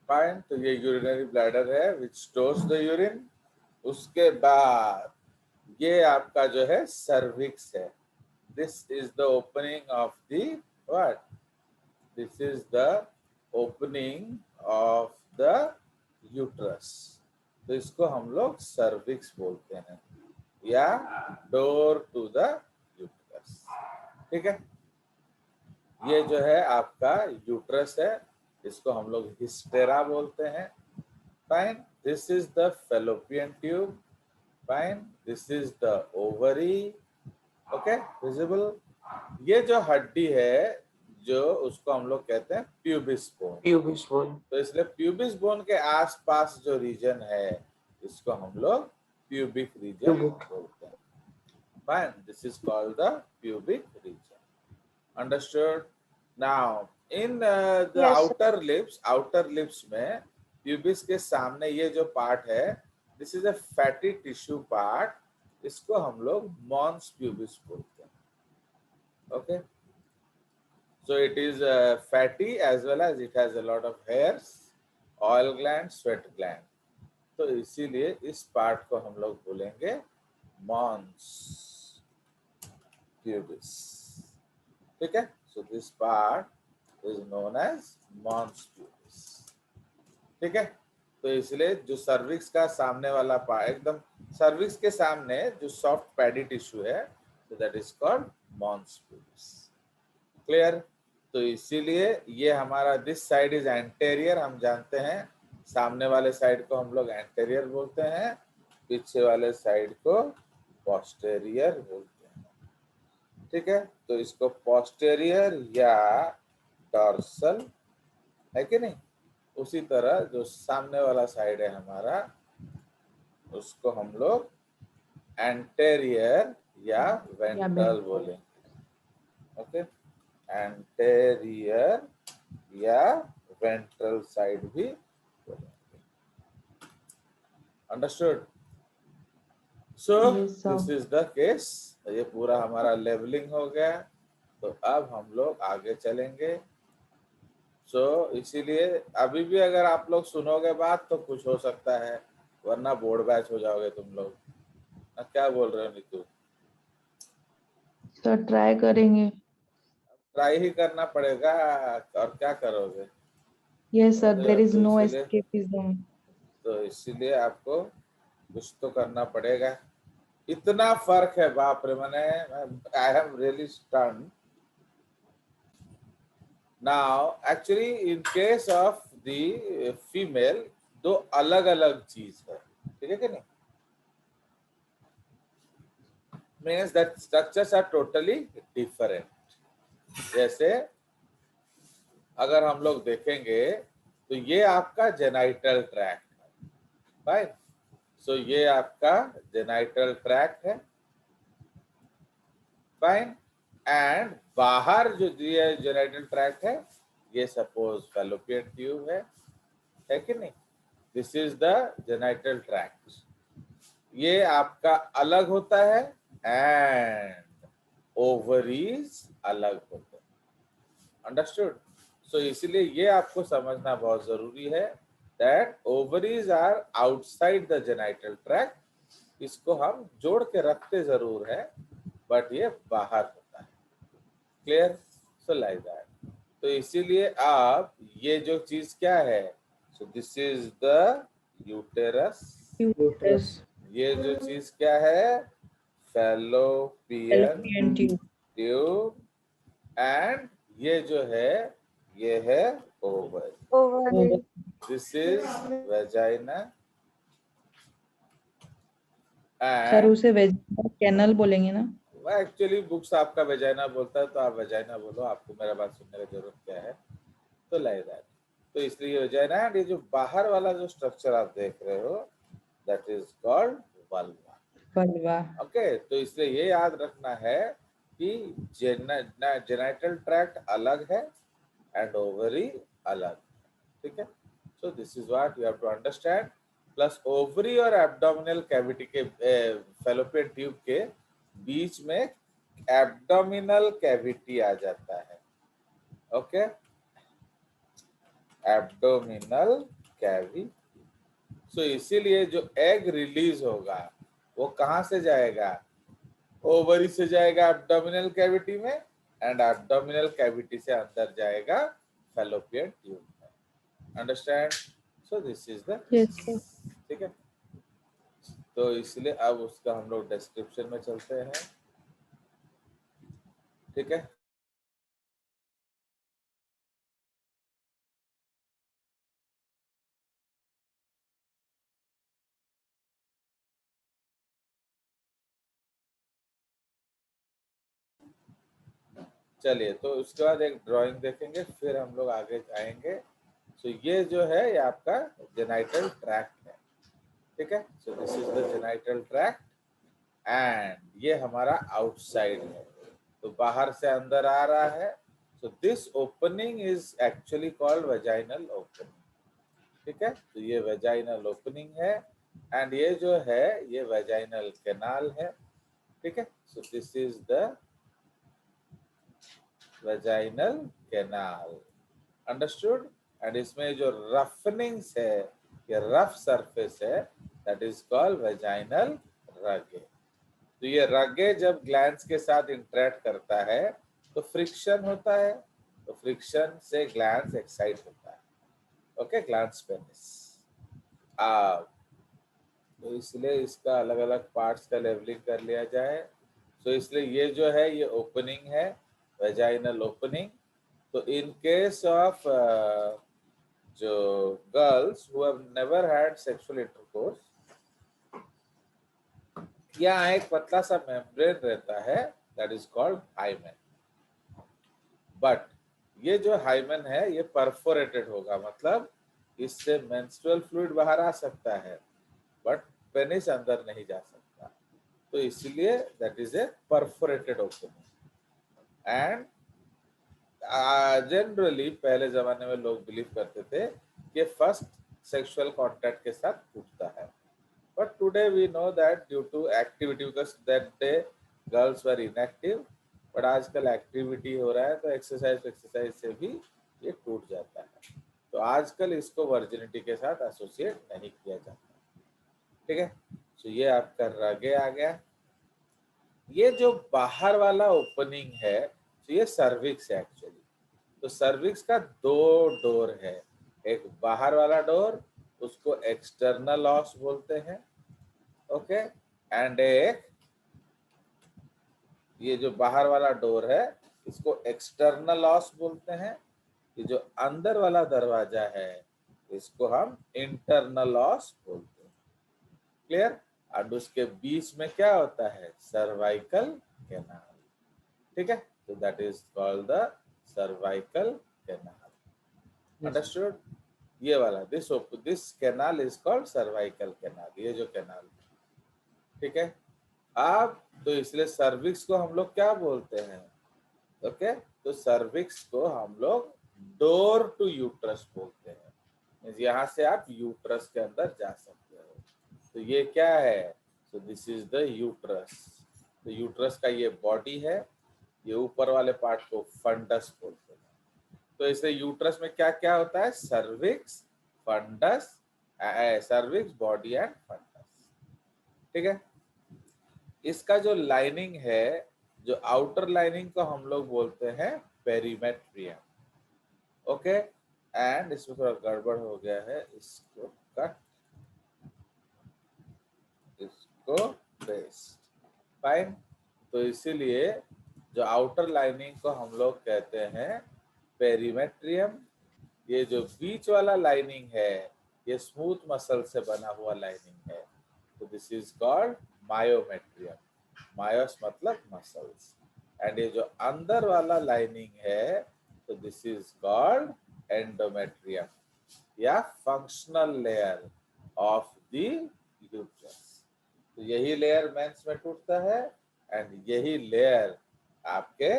Fine, तो ये urinary bladder है विच स्टोर्स द यूरिन। उसके बाद ये आपका जो है सर्विक्स है। This is the opening of the what, this is the opening of the uterus. तो इसको हम लोग सर्विक्स बोलते हैं या डोर टू द यूट्रस। ठीक है, ये जो है आपका यूट्रस है, इसको हम लोग हिस्टेरा बोलते हैं। Fine, this is the fallopian tube. Fine, this is the ovary. Okay, visible. ये जो हड्डी है जो उसको हम लोग कहते हैं प्यूबिस बोन। Pubis bone. तो इसलिए प्यूबिस बोन के आसपास जो रीजन है इसको हम लोग प्यूबिक रीजन बोलते हैं। Fine, this is called the pubic region. Understood? Now in the outer lips में प्यूबिस के सामने ये जो पार्ट है, this is a fatty tissue part, इसको हम लोग मॉन्स प्यूबिस बोलते हैं। Okay, so it is fatty as well as it has a lot of hairs, oil gland, sweat gland. तो इसीलिए इस पार्ट को हम लोग बोलेंगे मॉन्स प्यूबिस। ठीक है, so this part is known as mons pubis। ठीक है, तो इसलिए जो सर्विक्स का सामने वाला पार्ट, एकदम सर्विक्स के सामने जो सॉफ्ट पैडी टिश्यू है, so that is called mons pubis। Clear? तो इसीलिए ये हमारा दिस साइड इज एंटेरियर, हम जानते हैं सामने वाले साइड को हम लोग एंटेरियर बोलते हैं, पीछे वाले साइड को पोस्टेरियर बोलते हैं। ठीक है, तो इसको पोस्टेरियर या डॉर्सल है कि नहीं, उसी तरह जो सामने वाला साइड है हमारा उसको हम लोग एंटेरियर या वेंट्रल बोलेंगे। ओके, एंटेरियर या वेंट्रल साइड भी बोलेंगे। Understood? So this is the case. ये पूरा हमारा लेवलिंग हो गया, तो अब हम लोग आगे चलेंगे। सो इसीलिए अभी भी अगर आप लोग सुनोगे बात तो कुछ हो सकता है, वरना बोर्ड बैच हो जाओगे तुम लोग। क्या बोल रहे हो नीतू? सर ट्राई करेंगे। ट्राई ही करना पड़ेगा, और क्या करोगे? यस सर, देयर इज तो नो इसीलिए एस्केपिज्म। तो इसीलिए आपको कुछ तो करना पड़ेगा। इतना फर्क है, बाप रे, मैंने I am really stunned. Now actually in case of the female दो अलग अलग चीज है, ठीक है कि नहीं? Means that structures are totally different. जैसे अगर हम लोग देखेंगे तो ये आपका जेनाइटल ट्रैक्ट है, राइट? सो ये आपका जेनाइटल ट्रैक्ट है, फाइन। एंड बाहर जो जेनाइटल ट्रैक्ट है ये सपोज फैलोपियन ट्यूब है कि नहीं? This is the genital tract. ये आपका अलग होता है एंड ओवरीज अलग होते हैं। अंडरस्टूड? सो इसलिए ये आपको समझना बहुत जरूरी है that ovaries are outside the genital tract. इसको हम जोड़ के रखते जरूर है, बट ये बाहर होता है। क्लियर? So like that. तो इसीलिए आप ये जो चीज क्या है, so this is the uterus. ये जो चीज क्या है, फैलोपियन ट्यूब। एंड ये जो है ये है ovary. This is vagina. Sir उसे वेजिनल कैनल बोलेंगे ना? एक्चुअली बुक्स आपका वेजाइना बोलता है, तो आप वेजाइना बोलो, आपको मेरा बात सुनने की जरूरत क्या है? तो लाइक दैट। तो इसलिए वेजाइना, ये जो बाहर वाला जो स्ट्रक्चर आप देख रहे हो that is called vulva. Okay, तो इसलिए ये याद रखना है कि जेनाइटल ट्रैक्ट अलग है एंड ओवरी अलग, ठीक है? So this is what you have to understand. Plus ovary और एब्डोमिनल कैविटी के फैलोपियन ट्यूब के बीच में एब्डोमिनल कैविटी आ जाता है। Okay, abdominal cavity. सो इसीलिए जो एग रिलीज होगा वो कहाँ से जाएगा, ओवरी से जाएगा एब्डोमिनल कैविटी में, एंड एब्डोमिनल कैविटी से अंदर जाएगा फैलोपियन ट्यूब में। Understand? So this is the, Yes, sir. ठीक है। तो इसलिए अब उसका हम लोग डिस्क्रिप्शन में चलते हैं, ठीक है। चलिए, तो उसके बाद एक ड्राइंग देखेंगे, फिर हम लोग आगे आएंगे। तो ये जो है ये आपका जेनाइटल ट्रैक्ट है, ठीक है। So this is the genital tract, and ये हमारा आउटसाइड है, तो बाहर से अंदर आ रहा है। So this opening is actually called vaginal opening, ठीक है। तो ये वेजाइनल ओपनिंग है, एंड ये जो है ये वेजाइनल कैनाल है, ठीक है। So this is the vaginal canal, understood. And इसमें जो रफनिंग्स है, ये रफ सरफेस है, दैट इज कॉल्ड वेजाइनल रगे। तो ये रगे जब ग्लैंड्स के साथ इंटरेक्ट करता है तो फ्रिक्शन होता है, तो फ्रिक्शन से ग्लैंड्स एक्साइट होता है, ओके, ग्लैंड्स पेनिस। तो इसलिए इसका अलग अलग पार्ट्स का लेवलिंग कर लिया जाए। तो इसलिए ये जो है ये ओपनिंग है, वेजाइनल ओपनिंग। तो इन केस ऑफ जो girls who have never had sexual intercourse, यहाँ एक पतला सा मेम्ब्रेन रहता है, that is called hymen. But ये जो हाइमेन है ये परफोरेटेड होगा, मतलब इससे मेंस्ट्रुअल फ्लूइड बाहर आ सकता है, बट पेनिस अंदर नहीं जा सकता। तो इसलिए that is a perforated opening. And generally पहले जमाने में लोग बिलीव करते थे कि फर्स्ट सेक्सुअल कॉन्टैक्ट के साथ टूटता है, but today we know that due to activity, because that day girls were inactive, but आजकल एक्टिविटी हो रहा है तो एक्सरसाइज से भी ये टूट जाता है। तो आजकल इसको वर्जिनिटी के साथ एसोसिएट नहीं किया जाता, ठीक है। तो ये आपका रगे आ गया। ये जो बाहर वाला ओपनिंग है, तो ये सर्विक्स है एक्चुअली। तो सर्विक्स का दो डोर है, एक बाहर वाला डोर, उसको एक्सटर्नल ऑस बोलते हैं, ओके, एंड एक ये जो बाहर वाला डोर है इसको एक्सटर्नल ऑस बोलते हैं। ये जो अंदर वाला दरवाजा है इसको हम इंटरनल ऑस बोलते हैं, क्लियर। और उसके बीच में क्या होता है, सर्वाइकल कैनाल, ठीक है। तो that is called the cervical canal, understood. ये वाला this canal is called cervical canal, ये जो कैनाल, ठीक है। अब तो इसलिए सर्विक्स को हम लोग क्या बोलते हैं, ओके। तो सर्विक्स को हम लोग डोर टू यूट्रस बोलते हैं, यहाँ से आप यूट्रस के अंदर जा सकते हो। तो ये क्या है, so this is the uterus. तो यूट्रस का ये बॉडी है, ये ऊपर वाले पार्ट को फंडस बोलते हैं। तो इसलिए यूट्रस में क्या क्या होता है, cervix, fundus, cervix, body and fundus, ठीक है। इसका जो लाइनिंग है, जो आउटर लाइनिंग को हम लोग बोलते हैं पेरीमेट्रियम, ओके। एंड इसमें थोड़ा गड़बड़ हो गया है, इसको कट, इसको पेस्ट, फाइन। तो इसीलिए जो आउटर लाइनिंग को हम लोग कहते हैं पेरीमेट्रियम। ये जो बीच वाला लाइनिंग है ये स्मूथ मसल से बना हुआ लाइनिंग है, तो दिस इज कॉल्ड मायोमेट्रियम। मायोस मतलब मसल्स, एंड ये जो अंदर वाला लाइनिंग है तो दिस इज कॉल्ड एंडोमेट्रियम या functional layer of the uterus. तो यही लेयर मेंस में टूटता है, एंड यही लेयर आपके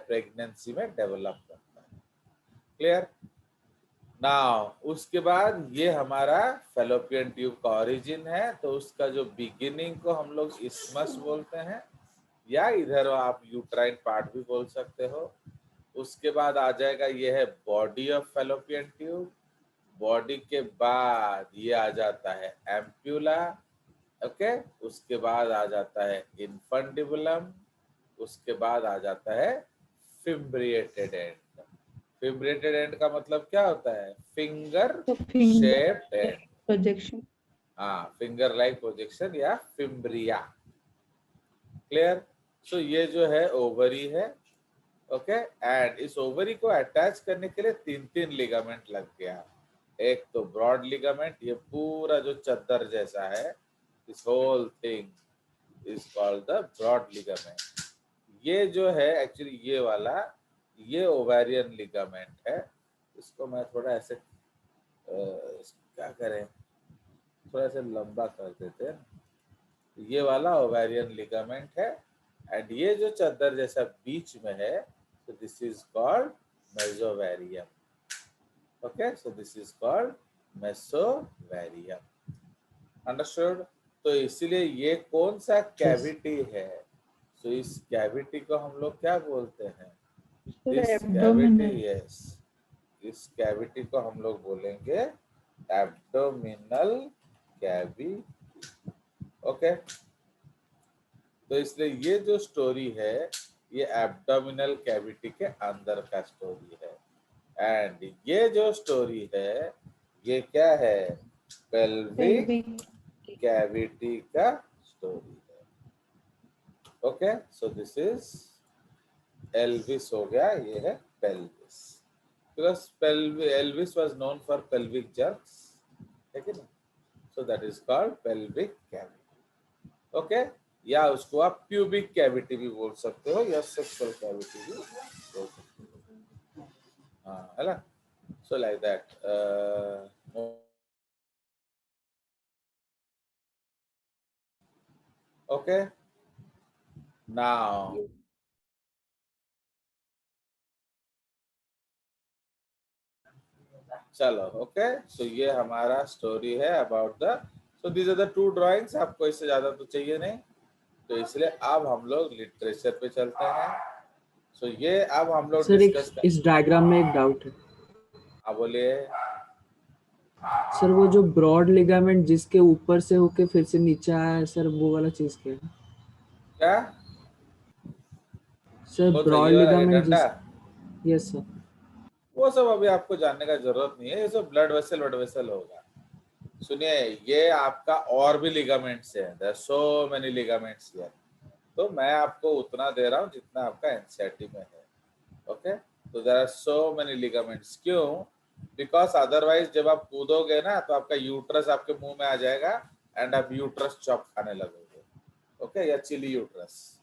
प्रेगनेंसी में डेवलप करता है, क्लियर। नाउ उसके बाद ये हमारा फेलोपियन ट्यूब का ओरिजिन है, तो उसका जो बिगिनिंग को हम लोग इस्मस बोलते हैं, या इधर आप यूट्राइन पार्ट भी बोल सकते हो, उसके बाद आ जाएगा ये है body of fallopian tube. Body के बाद ये आ जाता है एम्प्यूला। ओके, उसके बाद आ जाता है इन्फंडिबुलम। उसके बाद आ जाता है फिम्ब्रिएटेड एंड। फिम्ब्रिएटेड एंड का मतलब क्या होता है? फिंगर तो फिंगर शेप्ड एंड। प्रोजेक्शन। हाँ, फिंगर लाइक प्रोजेक्शन या फिम्ब्रिया। क्लियर? सो ये जो है ओवरी है। ओके, एंड इस ओवरी को अटैच करने के लिए तीन तीन लिगामेंट लग गया। एक तो ब्रॉड लिगामेंट, ये पूरा जो चद्दर जैसा है, this whole thing is called the broad ligament. ये जो है एक्चुअली ये वाला, ये ओवेरियन लिगामेंट है। इसको मैं थोड़ा ऐसे क्या करें, थोड़ा सा लंबा कर देते हैं। ये वाला ओवेरियन लिगामेंट है, एंड ये जो चद्दर जैसा बीच में है, so this is called mesovarium. Okay, so this is called mesovarium. Understood? तो इसीलिए ये कौन सा कैविटी है? so इस कैविटी को हम लोग क्या बोलते हैं? This cavity, abdominal. यस, इस कैविटी को हम लोग बोलेंगे एब्डोमिनल कैविटी। ओके, तो इसलिए ये जो स्टोरी है ये एब्डोमिनल कैविटी के अंदर का स्टोरी है। एंड ये जो स्टोरी है ये क्या है? Pelvic pelvic. कैविटी का स्टोरी है। Okay, so this is Elvis हो गया, ये है pelvis. Because Elvis was known for pelvic jerks, ठीक है ना? So that is called pelvic cavity. Okay, या उसको आप प्यूबिक कैविटी भी बोल सकते हो या सेक्सुअल कैविटी भी बोल सकते हो। हाँ, है ना? So like that. Okay. Now, चलो, ओके, सो ये हमारा स्टोरी है about the, so these are the two drawings. आपको इससे ज्यादा तो चाहिए नहीं, तो इसलिए अब हम लोग लिटरेचर पे चलते हैं। सो ये अब हम लोग सर एक डिस्कस कर, इस डायग्राम में एक डाउट है हाँ बोलिए। सर। वो जो ब्रॉड लिगामेंट जिसके ऊपर से होके फिर से नीचे आया है सर, वो वाला चीज क्या है क्या सर? कौन सा, ब्रॉड ये वाला ये लिगामेंट डंडा? जिस, यस सर। वो सब अभी आपको जानने का जरूरत नहीं है, ये सब ब्लड वेसल होगा। सुनिए, ये आपका और भी लिगामेंट्स है, there are so many ligaments here. तो मैं आपको उतना दे रहा हूँ जितना आपका एनसीईआरटी में है। ओके, तो there are so many ligaments. क्यों? बिकॉज अदरवाइज जब आप कूदोगे ना तो आपका यूट्रस आपके मुंह में आ जाएगा एंड आप यूट्रस चॉप खाने लगोगे। ओके, या चिली यूट्रस।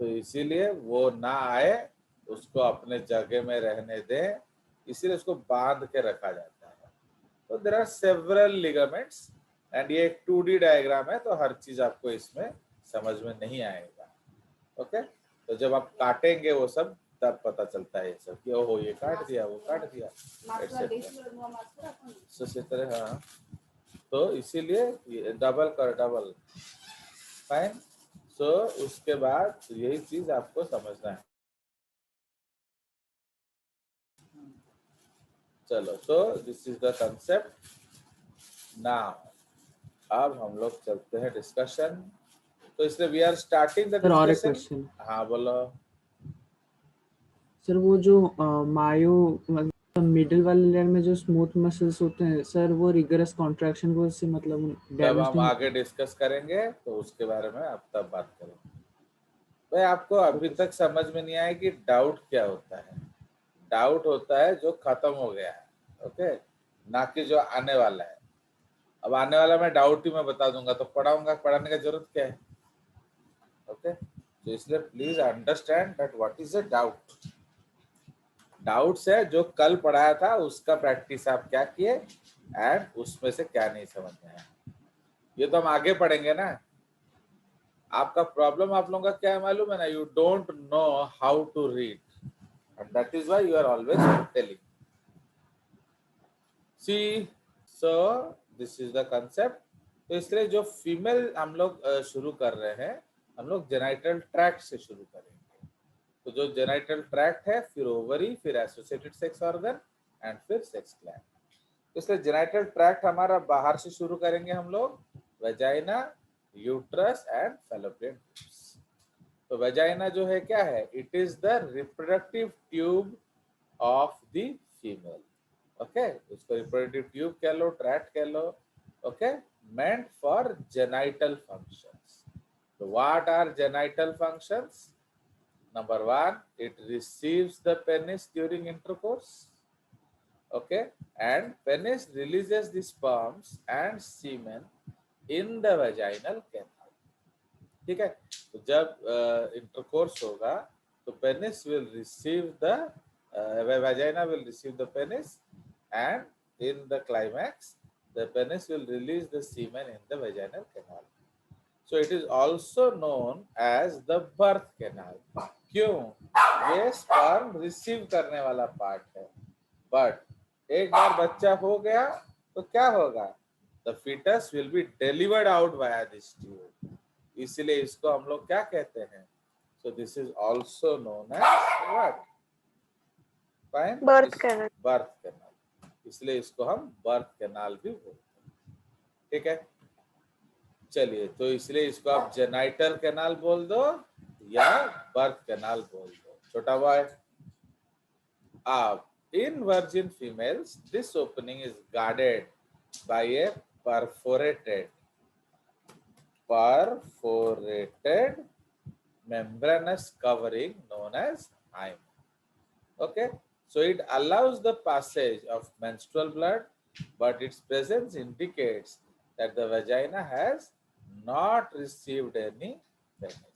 तो इसीलिए वो ना आए, उसको अपने जगह में रहने दें, इसीलिए उसको बांध के रखा जाता है। तो there are several ligaments, and ये एक 2D डायग्राम है, तो हर चीज आपको इसमें समझ में नहीं आएगा। ओके, तो जब आप काटेंगे वो सब तब पता चलता है ये सब कि ओहो ये काट दिया, वो काट दिया, इसी तरह। हाँ, तो इसीलिए डबल कर, डबल फाइन। सो उसके बाद यही चीज आपको समझना है। चलो, तो this is the concept now. अब हम लोग चलते हैं डिस्कशन। तो इसलिए we are starting the sir और एक डिस्कशन। क्वेश्चन हाँ बोलो। सर। वो जो मायो मिडिल वाले लेयर में जो स्मूथ मसल्स होते हैं सर, वो रिगरस कॉन्ट्रैक्शन को से मतलब जब डैमेज हम नहीं आगे डिस्कस करेंगे तो उसके बारे में आप तब बात करेंगे। भाई आपको अभी तक समझ में नहीं आया कि डाउट क्या होता है? डाउट होता है जो खत्म हो गया है, ओके, ना कि जो आने वाला है। अब आने वाला मैं डाउट ही मैं बता दूंगा तो पढ़ाऊंगा, पढ़ाने की जरूरत क्या है? ओके, तो इसलिए please understand that what is a doubt. Doubts है जो कल पढ़ाया था उसका प्रैक्टिस आप क्या किए एंड उसमें से क्या नहीं समझ में आया, ये तो हम आगे पढ़ेंगे ना। आपका प्रॉब्लम आप लोगों का क्या है मालूम है ना? You don't know how to read, and that is why you are always telling. See, so this is the concept. तो इसलिए जो फीमेल हम लोग शुरू कर रहे हैं, हम लोग जेनाइटल ट्रैक्ट से शुरू करेंगे। तो जो जेनाइटल ट्रैक्ट है, फिर ओवरी, फिर एसोसिएटेड सेक्स ऑर्गन एंड फिर सेक्स ग्लैंड। इसलिए जेनाइटल ट्रैक्ट हमारा बाहर से शुरू करेंगे हम लोग, vagina, uterus and fallopian tubes. तो वेजाइना जो है क्या है, it is the reproductive tube of the female. Okay, उसको रिप्रोडक्टिव ट्यूब कह लो, ट्रैक्ट कह लो। Okay, meant for genital functions. So what are genital functions? Number one, it receives the penis during intercourse. Okay, and penis releases the sperms and semen in the vaginal canal. ठीक है, तो जब intercourse होगा तो penis will receive the vagina will receive the penis, and in the climax the penis will release the semen in the vaginal canal. So it is also known as the birth canal. क्यों? ये sperm receive करने वाला part है, but एक बार बच्चा हो गया तो क्या होगा, the fetus will be delivered out via this tube. इसलिए इसको हम लोग क्या कहते हैं, so this is also known as what? Fine? Birth canal. Birth canal. इसलिए इसको हम बर्थ कैनाल भी बोलते हैं। ठीक है, चलिए, तो इसलिए इसको आप जेनाइटल कैनाल बोल दो या बर्थ कैनाल बोल दो। छोटा बॉय, आप in virgin females this opening is guarded by a perforated membranous covering known as hymen. Okay, so it allows the passage of menstrual blood, but its presence indicates that the vagina has not received any penis.